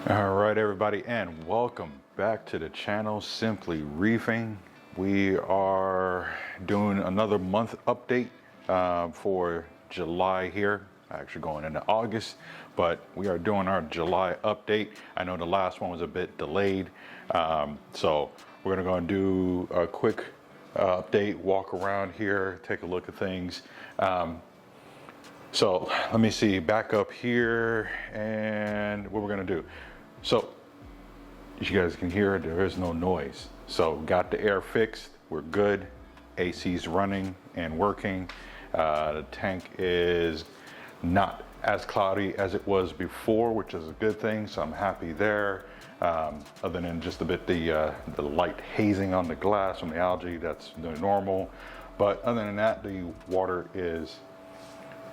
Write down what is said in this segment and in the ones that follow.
All right, everybody, and welcome back to the channel, Simply Reefing. We are doing another month update for July here. Actually going into August, but we are doing our July update. I know the last one was a bit delayed, so we're gonna go and do a quick update, walk around here, take a look at things. So let me see, back up here, and what we're gonna do. So you guys can hear there is no noise. So got the air fixed, we're good. AC's running and working. The tank is not as cloudy as it was before, which is a good thing, so I'm happy there. Other than just a bit the light hazing on the glass from the algae, that's normal. But other than that, the water is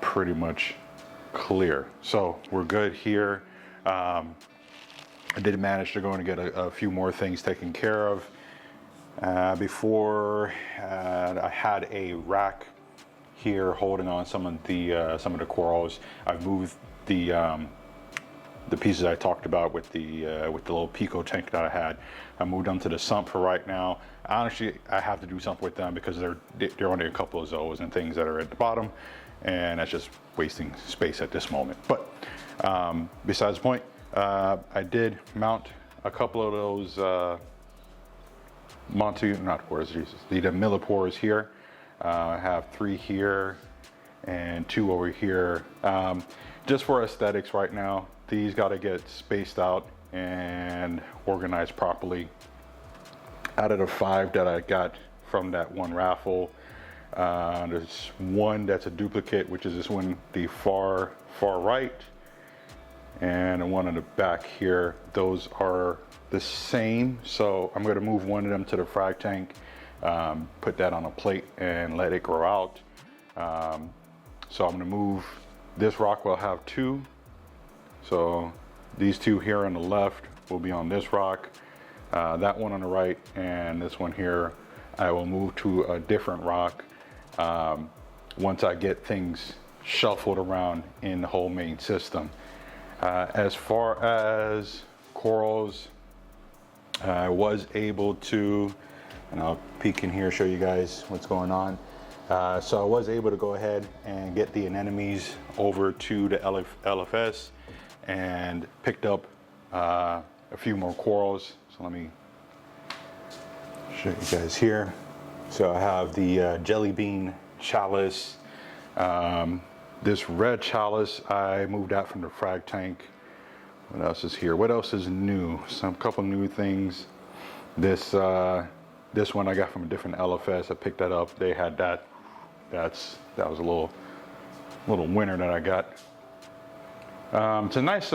pretty much clear. So we're good here. I did manage to go and get a few more things taken care of. Before I had a rack here holding on some of the corals. I've moved the pieces I talked about with the little pico tank that I had. I moved them to the sump for right now. Honestly, I have to do something with them because they're only a couple of zoas and things that are at the bottom, and that's just wasting space at this moment. But besides the point, I did mount a couple of those the millipores here. I have 3 here and 2 over here. Just for aesthetics right now, these got to get spaced out and organized properly. Out of the 5 that I got from that one raffle, there's one that's a duplicate, which is this one, the far right, and the one on the back here. Those are the same, so I'm going to move one of them to the frag tank, put that on a plate and let it grow out. So I'm going to move this rock. Will have 2, so these 2 here on the left will be on this rock, that one on the right, and this one here I will move to a different rock once I get things shuffled around in the whole main system. As far as corals, I was able to, and I'll peek in here, show you guys what's going on. So I was able to go ahead and get the anemones over to the LFS and picked up a few more corals. So let me show you guys here. So I have the jelly bean chalice. This red chalice I moved out from the frag tank. What else is here? What else is new? Some couple new things. This one I got from a different LFS. I picked that up. They had that. That was a little winner that I got. It's a nice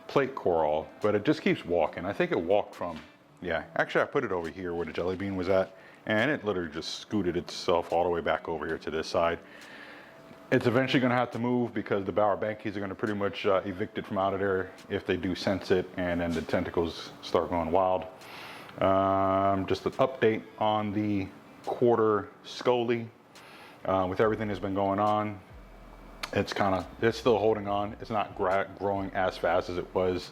plate coral, but it just keeps walking. I think it walked from, yeah. Actually, I put it over here where the jelly bean was at, and it literally just scooted itself all the way back over here to this side. It's eventually going to have to move because the Bower Bankies are going to pretty much evict it from out of there if they do sense it, and then the tentacles start going wild. Just an update on the quarter scolie. With everything that's been going on, it's still holding on. It's not growing as fast as it was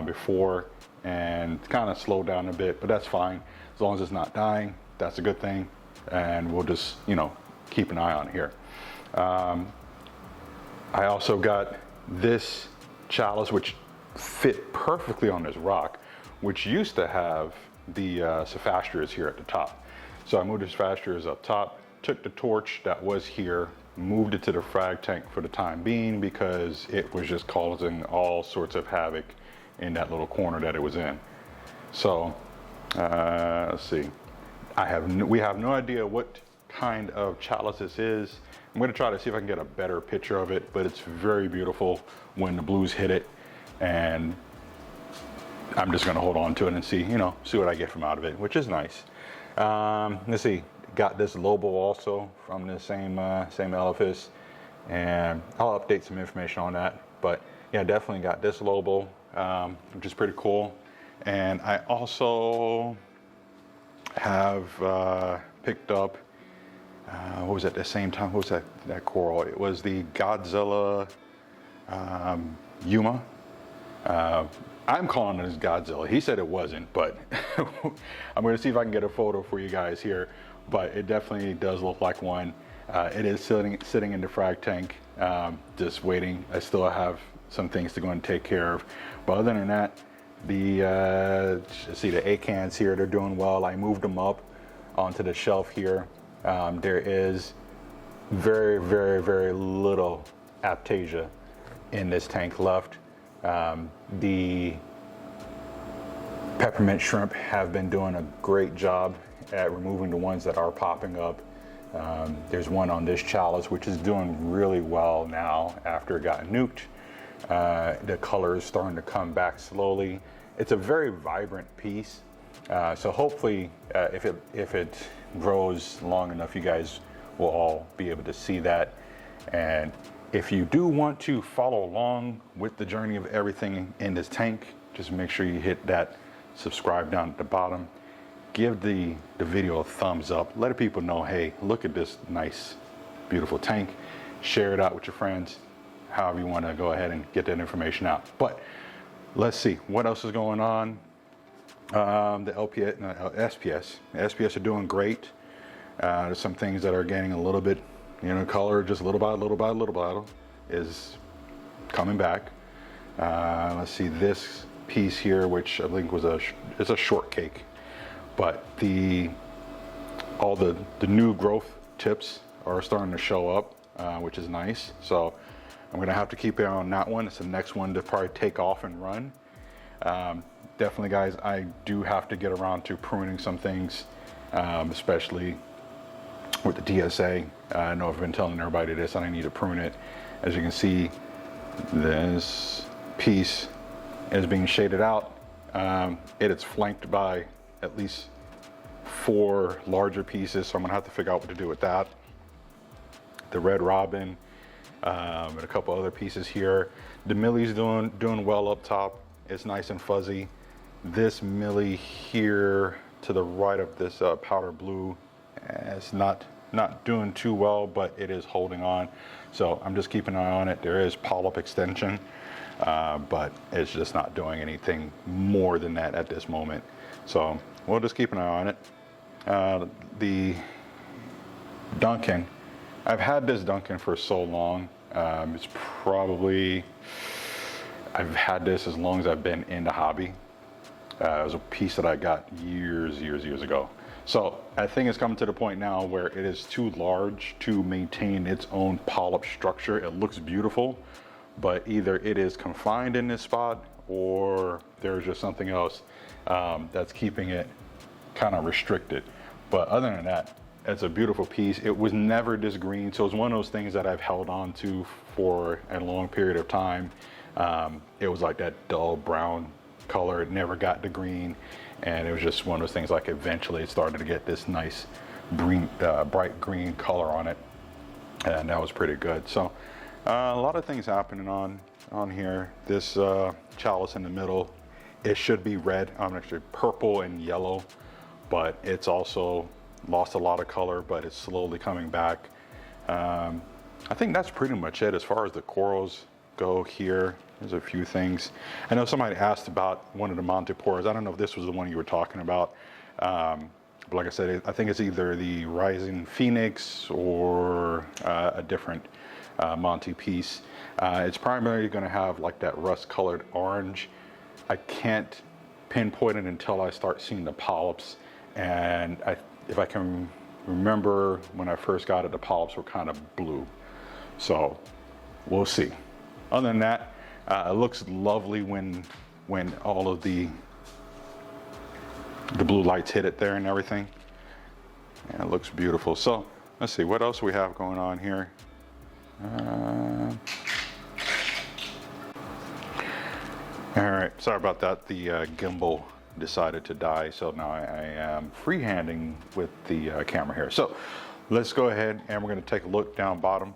before, and it's kind of slowed down a bit, but that's fine. As long as it's not dying, that's a good thing, and we'll just, keep an eye on it here. I also got this chalice, which fit perfectly on this rock, which used to have the Cephastras here at the top. So I moved the Cephastras up top, took the torch that was here, moved it to the frag tank for the time being because it was just causing all sorts of havoc in that little corner that it was in. So let's see. We have no idea what kind of chalice this is. I'm going to try to see if I can get a better picture of it, but it's very beautiful when the blues hit it, and I'm just going to hold on to it and see what I get from out of it, which is nice. Let's see. Got this Lobo also from the same LFS, and I'll update some information on that. But yeah, definitely got this Lobo, which is pretty cool. And I also have picked up, what was at the same time? What was that coral? It was the Godzilla Yuma. I'm calling it as Godzilla. He said it wasn't, but I'm going to see if I can get a photo for you guys here. But it definitely does look like one. It is sitting in the frag tank, just waiting. I still have some things to go and take care of. But other than that, see the A cans here, they're doing well. I moved them up onto the shelf here. There is very, very, very little Aptasia in this tank left. The peppermint shrimp have been doing a great job at removing the ones that are popping up. There's one on this chalice which is doing really well now after it got nuked. The color is starting to come back slowly. It's a very vibrant piece, so hopefully if it grows long enough, you guys will all be able to see that. And if you do want to follow along with the journey of everything in this tank, just make sure you hit that subscribe down at the bottom. Give the video a thumbs up. Let people know, hey, look at this nice, beautiful tank. Share it out with your friends, however you want to go ahead and get that information out. But let's see, what else is going on? The SPS are doing great. There's some things that are gaining a little bit, color, just little by little is coming back. Let's see this piece here, which I think was it's a shortcake, but all the new growth tips are starting to show up, which is nice. So I'm gonna have to keep an eye on that one. It's the next one to probably take off and run. Definitely, guys, I do have to get around to pruning some things, especially with the DSA. I know I've been telling everybody this, and I need to prune it. As you can see, this piece is being shaded out. It is flanked by at least 4 larger pieces, so I'm gonna have to figure out what to do with that. The red robin, and a couple other pieces here. The millie's doing well up top. It's nice and fuzzy. This millie here to the right of this powder blue, it's not doing too well, but it is holding on. So I'm just keeping an eye on it. There is polyp extension, but it's just not doing anything more than that at this moment. So we'll just keep an eye on it. The Duncan, I've had this Duncan for so long. It's probably, I've had this as long as I've been in the hobby. It was a piece that I got years ago. So I think it's coming to the point now where it is too large to maintain its own polyp structure. It looks beautiful, but either it is confined in this spot or there's just something else that's keeping it kind of restricted. But other than that, it's a beautiful piece. It was never this green, so it's one of those things that I've held on to for a long period of time. It was like that dull brown color. It never got the green, and it was just one of those things, like eventually it started to get this nice green, bright green color on it, and that was pretty good. So a lot of things happening on here. This chalice in the middle, it should be red. I'm actually purple and yellow, but it's also lost a lot of color, but it's slowly coming back. I think that's pretty much it as far as the corals go here. There's a few things. I know somebody asked about one of the Montipores. I don't know if this was the one you were talking about. But like I said, I think it's either the Rising Phoenix or a different Monty piece. It's primarily going to have like that rust colored orange. I can't pinpoint it until I start seeing the polyps. And if I can remember when I first got it, the polyps were kind of blue. So we'll see. Other than that, it looks lovely when all of the blue lights hit it there and everything. And it looks beautiful. So let's see, what else we have going on here? All right, sorry about that. The gimbal decided to die, so now I am freehanding with the camera here. So let's go ahead and we're going to take a look down bottom.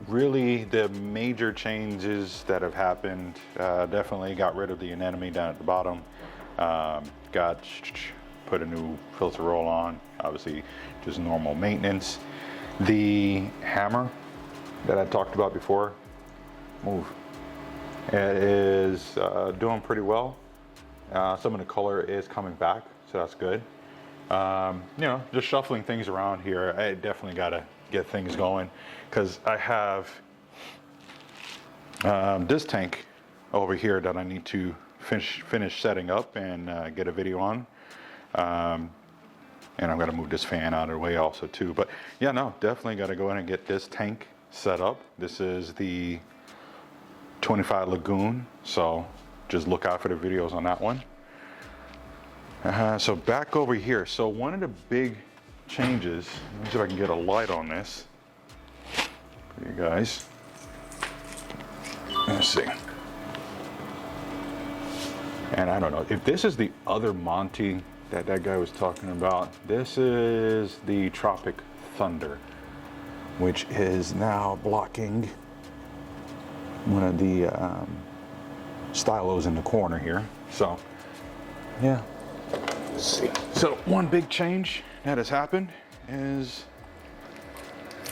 Really, the major changes that have happened, definitely got rid of the anemone down at the bottom. Put a new filter roll on, obviously just normal maintenance. The hammer that I talked about before, move. It is doing pretty well. Some of the color is coming back, so that's good. You know, just shuffling things around here. I definitely got to get things going because I have this tank over here that I need to finish setting up and get a video on. And I'm going to move this fan out of the way also too. But yeah, no, definitely got to go in and get this tank set up. This is the 25 Lagoon, so just look out for the videos on that one. So back over here. So one of the big changes, let me see if I can get a light on this for you guys. Let's see. And I don't know if this is the other Monty that guy was talking about. This is the Tropic Thunder, which is now blocking one of the stylos in the corner here. So yeah, let's see. So one big change that has happened is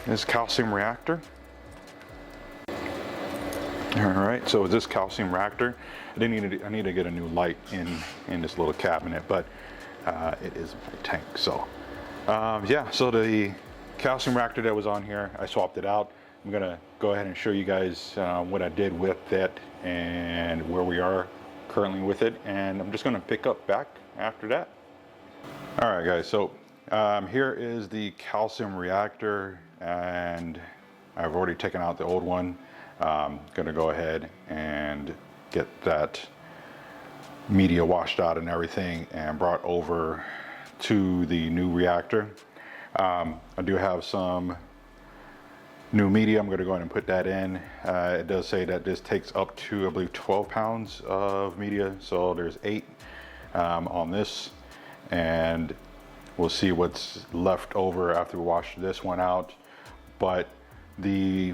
this calcium reactor. All right, so this calcium reactor, I need to get a new light in this little cabinet, but it is my tank. So yeah, so the calcium reactor that was on here, I swapped it out. I'm gonna go ahead and show you guys what I did with it and where we are currently with it, and I'm just gonna pick up back after that. All right guys, so here is the calcium reactor, and I've already taken out the old one. Gonna go ahead and get that media washed out and everything and brought over to the new reactor. I do have some new media. I'm going to go ahead and put that in. It does say that this takes up to, I believe, 12 pounds of media, so there's 8 on this, and we'll see what's left over after we wash this one out. But the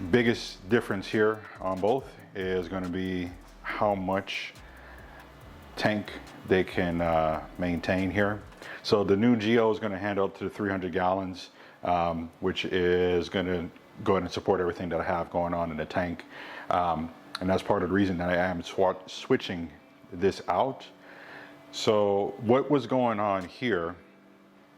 biggest difference here on both is going to be how much tank they can maintain here. So the new Geo is going to handle up to 300 gallons, which is going to go ahead and support everything that I have going on in the tank. And that's part of the reason that I am switching this out. So what was going on here,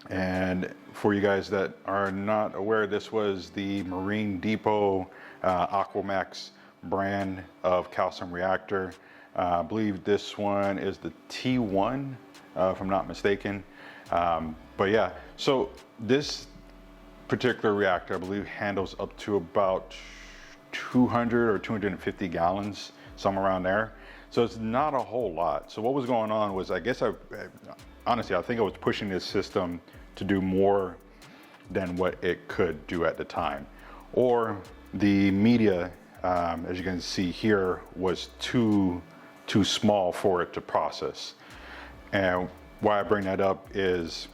and for you guys that are not aware, this was the Marine Depot Aquamax brand of calcium reactor. I believe this one is the T1, if I'm not mistaken. But yeah, so this particular reactor, I believe, handles up to about 200 or 250 gallons, somewhere around there. So it's not a whole lot. So what was going on was, I guess honestly, I think I was pushing this system to do more than what it could do at the time. Or the media, as you can see here, was too small for it to process. And why I bring that up is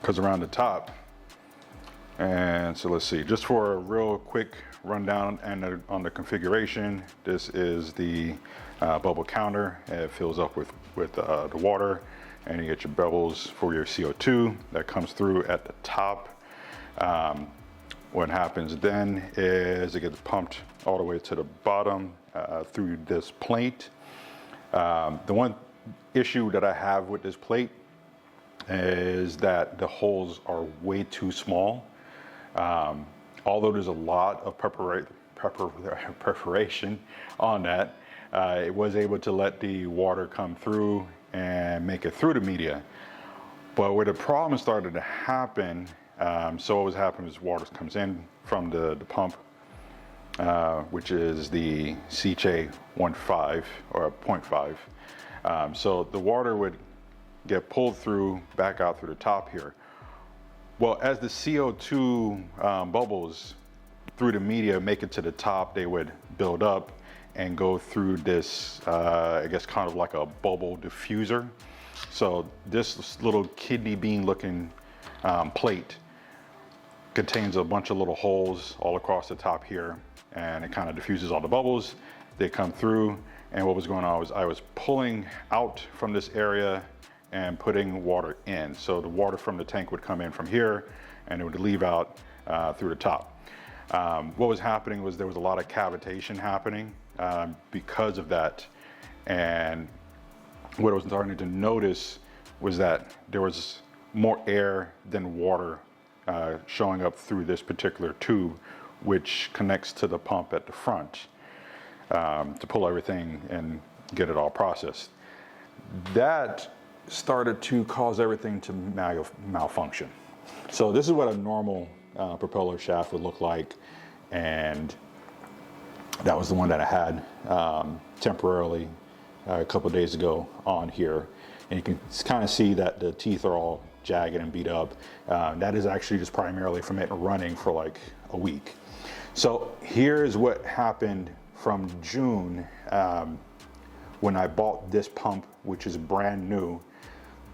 because around the top, and so let's see, just for a real quick rundown and on the configuration, this is the bubble counter. It fills up with the water, and you get your bubbles for your CO2 that comes through at the top. What happens then is it gets pumped all the way to the bottom through this plate. The one issue that I have with this plate is that the holes are way too small. Although there's a lot of preparation on that, it was able to let the water come through and make it through the media. But where the problem started to happen, so what was happening is water comes in from the pump, which is the CJ 1.5 or 0.5. So the water would get pulled through, back out through the top here. Well, as the CO2 bubbles through the media make it to the top, they would build up and go through this, I guess, kind of like a bubble diffuser. So this little kidney bean looking plate contains a bunch of little holes all across the top here, and it kind of diffuses all the bubbles. They come through, and what was going on was I was pulling out from this area and putting water in. So the water from the tank would come in from here, and it would leave out through the top. What was happening was there was a lot of cavitation happening because of that. And what I was starting to notice was that there was more air than water showing up through this particular tube, which connects to the pump at the front to pull everything and get it all processed. That started to cause everything to malfunction. So this is what a normal propeller shaft would look like, and that was the one that I had temporarily a couple of days ago on here. And you can kind of see that the teeth are all jagged and beat up. That is actually just primarily from it running for like a week. So here's what happened from June when I bought this pump, which is brand new.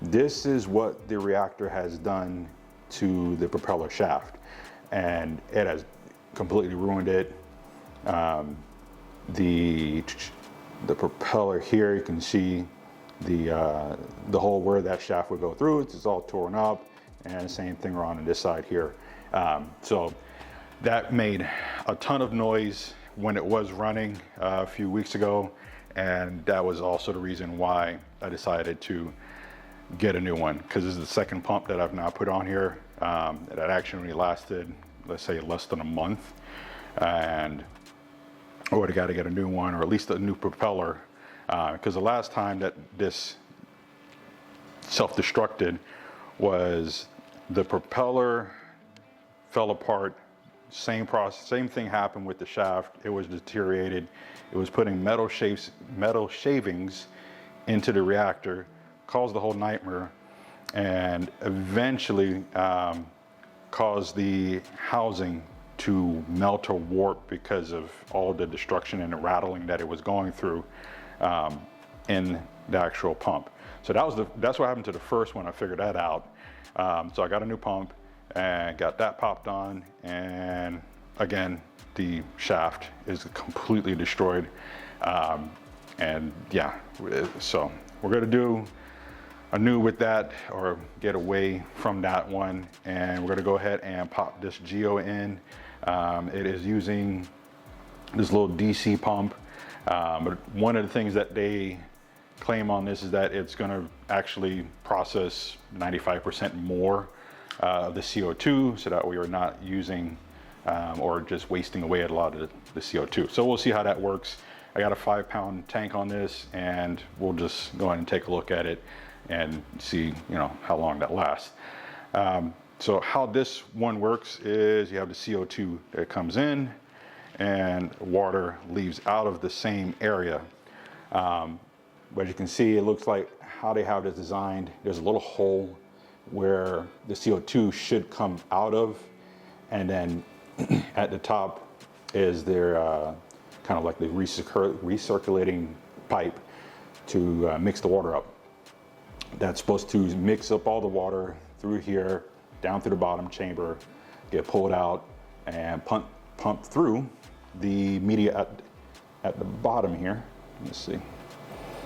This is what the reactor has done to the propeller shaft, and it has completely ruined it. The propeller here, you can see the hole where that shaft would go through. It's all torn up, and the same thing around on this side here. So that made a ton of noise when it was running a few weeks ago, and that was also the reason why I decided to get a new one, because this is the second pump that I've now put on here. That actually lasted, let's say, less than a month, and I would have got to get a new one, or at least a new propeller, because the last time that this self-destructed was the propeller fell apart. Same process, same thing happened with the shaft. It was deteriorated. It was putting metal shavings into the reactor, caused the whole nightmare, and eventually caused the housing to melt or warp because of all the destruction and the rattling that it was going through in the actual pump. So that's what happened to the first one. I figured that out. So I got a new pump and got that popped on, and again, the shaft is completely destroyed. And yeah, so we're gonna do a new with that, or get away from that one, and we're gonna go ahead and pop this Geo in. It is using this little DC pump, but one of the things that they claim on this is that it's gonna actually process 95% more of the CO2, so that we are not using or just wasting away a lot of the CO2. So we'll see how that works. I got a 5-pound tank on this, and we'll just go ahead and take a look at it and see, how long that lasts. So how this one works is you have the CO2 that comes in and water leaves out of the same area. But you can see, it looks like how they have this designed. There's a little hole where the CO2 should come out of, and then at the top is their kind of like the recirculating pipe to mix the water up. That's supposed to mix up all the water through here, down through the bottom chamber, get pulled out and pump through the media at the bottom here. Let's see.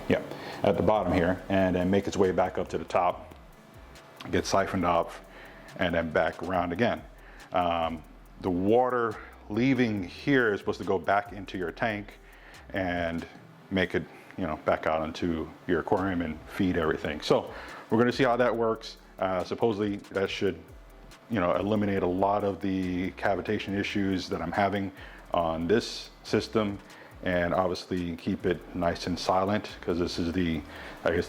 Yeah, at the bottom here, and then make its way back up to the top, get siphoned off, and then back around again. The water leaving here is supposed to go back into your tank and make it, back out into your aquarium and feed everything. So we're going to see how that works. Supposedly that should, eliminate a lot of the cavitation issues that I'm having on this system, and obviously keep it nice and silent, because this is the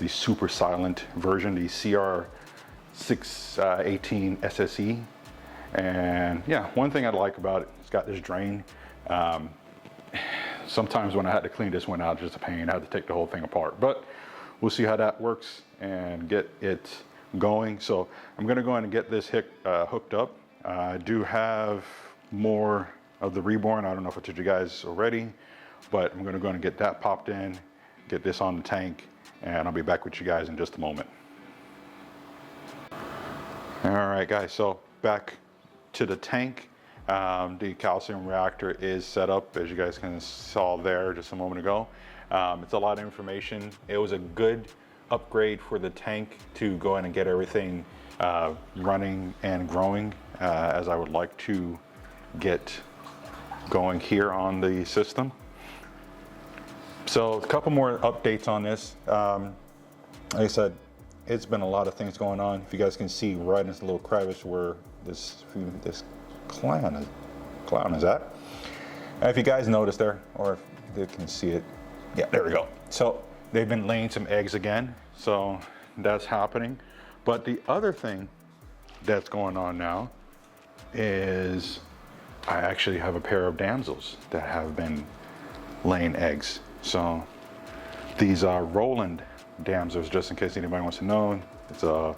super silent version, the CR618 SSE. And yeah, one thing I like about it, it's got this drain. Sometimes when I had to clean this one out, it's just a pain. I had to take the whole thing apart, but we'll see how that works and get it going. So I'm gonna go ahead and get this hooked up. I do have more of the Reborn. I don't know if I told you guys already, but I'm gonna go ahead and get that popped in, get this on the tank, and I'll be back with you guys in just a moment. All right, guys, so back to the tank. The calcium reactor is set up, as you guys can saw there just a moment ago. It's a lot of information. It was a good upgrade for the tank to go in and get everything running and growing as I would like to get going here on the system. So a couple more updates on this. Like I said, it's been a lot of things going on. If you guys can see right in this little crevice where this clown is at. If you guys notice there, or if they can see it, yeah, there we go. So they've been laying some eggs again, so that's happening. But the other thing that's going on now is I actually have a pair of damsels that have been laying eggs. So these are Roland damsels, just in case anybody wants to know. It's a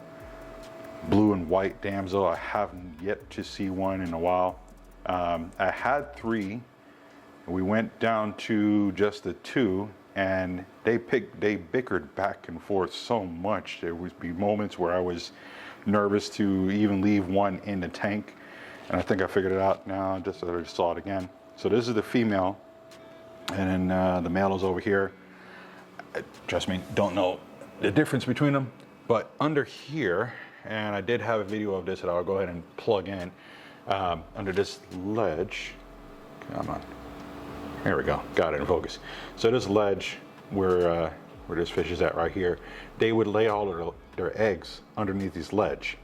blue and white damsel. I haven't yet to see one in a while. I had 3. We went down to just the 2, and they bickered back and forth so much. There would be moments where I was nervous to even leave one in the tank, and I think I figured it out now. I just saw it again. So this is the female, and then the male is over here. Trust me, don't know the difference between them, but under here, and I did have a video of this that I'll go ahead and plug in, under this ledge. Come on, there we go, got it in focus. So this ledge where this fish is at right here, they would lay all of their eggs underneath this ledge.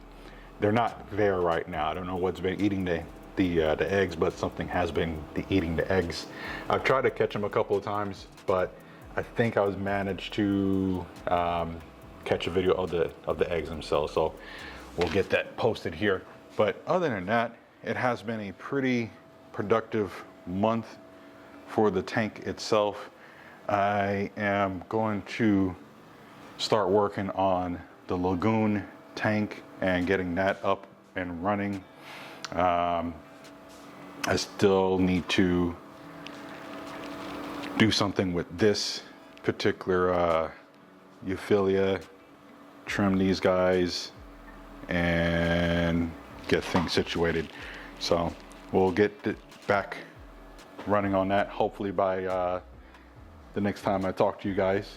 They're not there right now. I don't know what's been eating the eggs, but something has been eating the eggs. I've tried to catch them a couple of times, but I think I was managed to catch a video of the eggs themselves. So we'll get that posted here. But other than that, it has been a pretty productive month for the tank itself. I am going to start working on the lagoon tank and getting that up and running. I still need to do something with this particular Euphilia, trim these guys, and get things situated. So we'll get it back running on that. Hopefully by the next time I talk to you guys,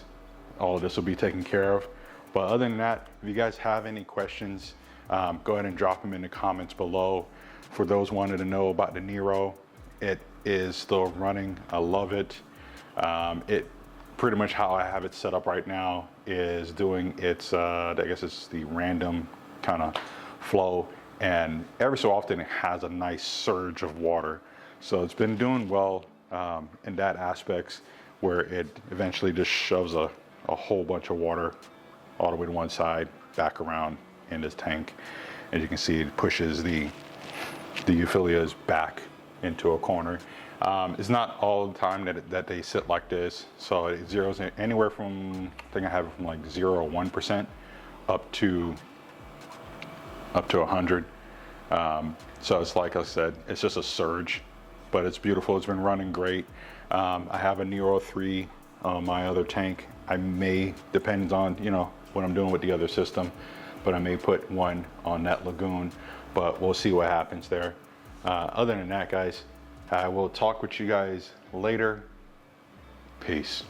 all of this will be taken care of. But other than that, if you guys have any questions, go ahead and drop them in the comments below. For those wanting to know about the Nero, it is still running. I love it. It pretty much how I have it set up right now is doing its, I guess it's the random kind of flow, and every so often it has a nice surge of water. So it's been doing well in that aspects, where it eventually just shoves a whole bunch of water all the way to one side, back around in this tank. As you can see, it pushes the Euphilias back into a corner. It's not all the time that they sit like this. So it zeroes in anywhere from, I think I have it from like 0 or 1% up to 100. So it's like I said, it's just a surge, but it's beautiful. It's been running great. I have a Nero 3 on my other tank. I may, depends on, you know, what I'm doing with the other system, but I may put one on that lagoon, but we'll see what happens there. Other than that, guys, I will talk with you guys later. Peace.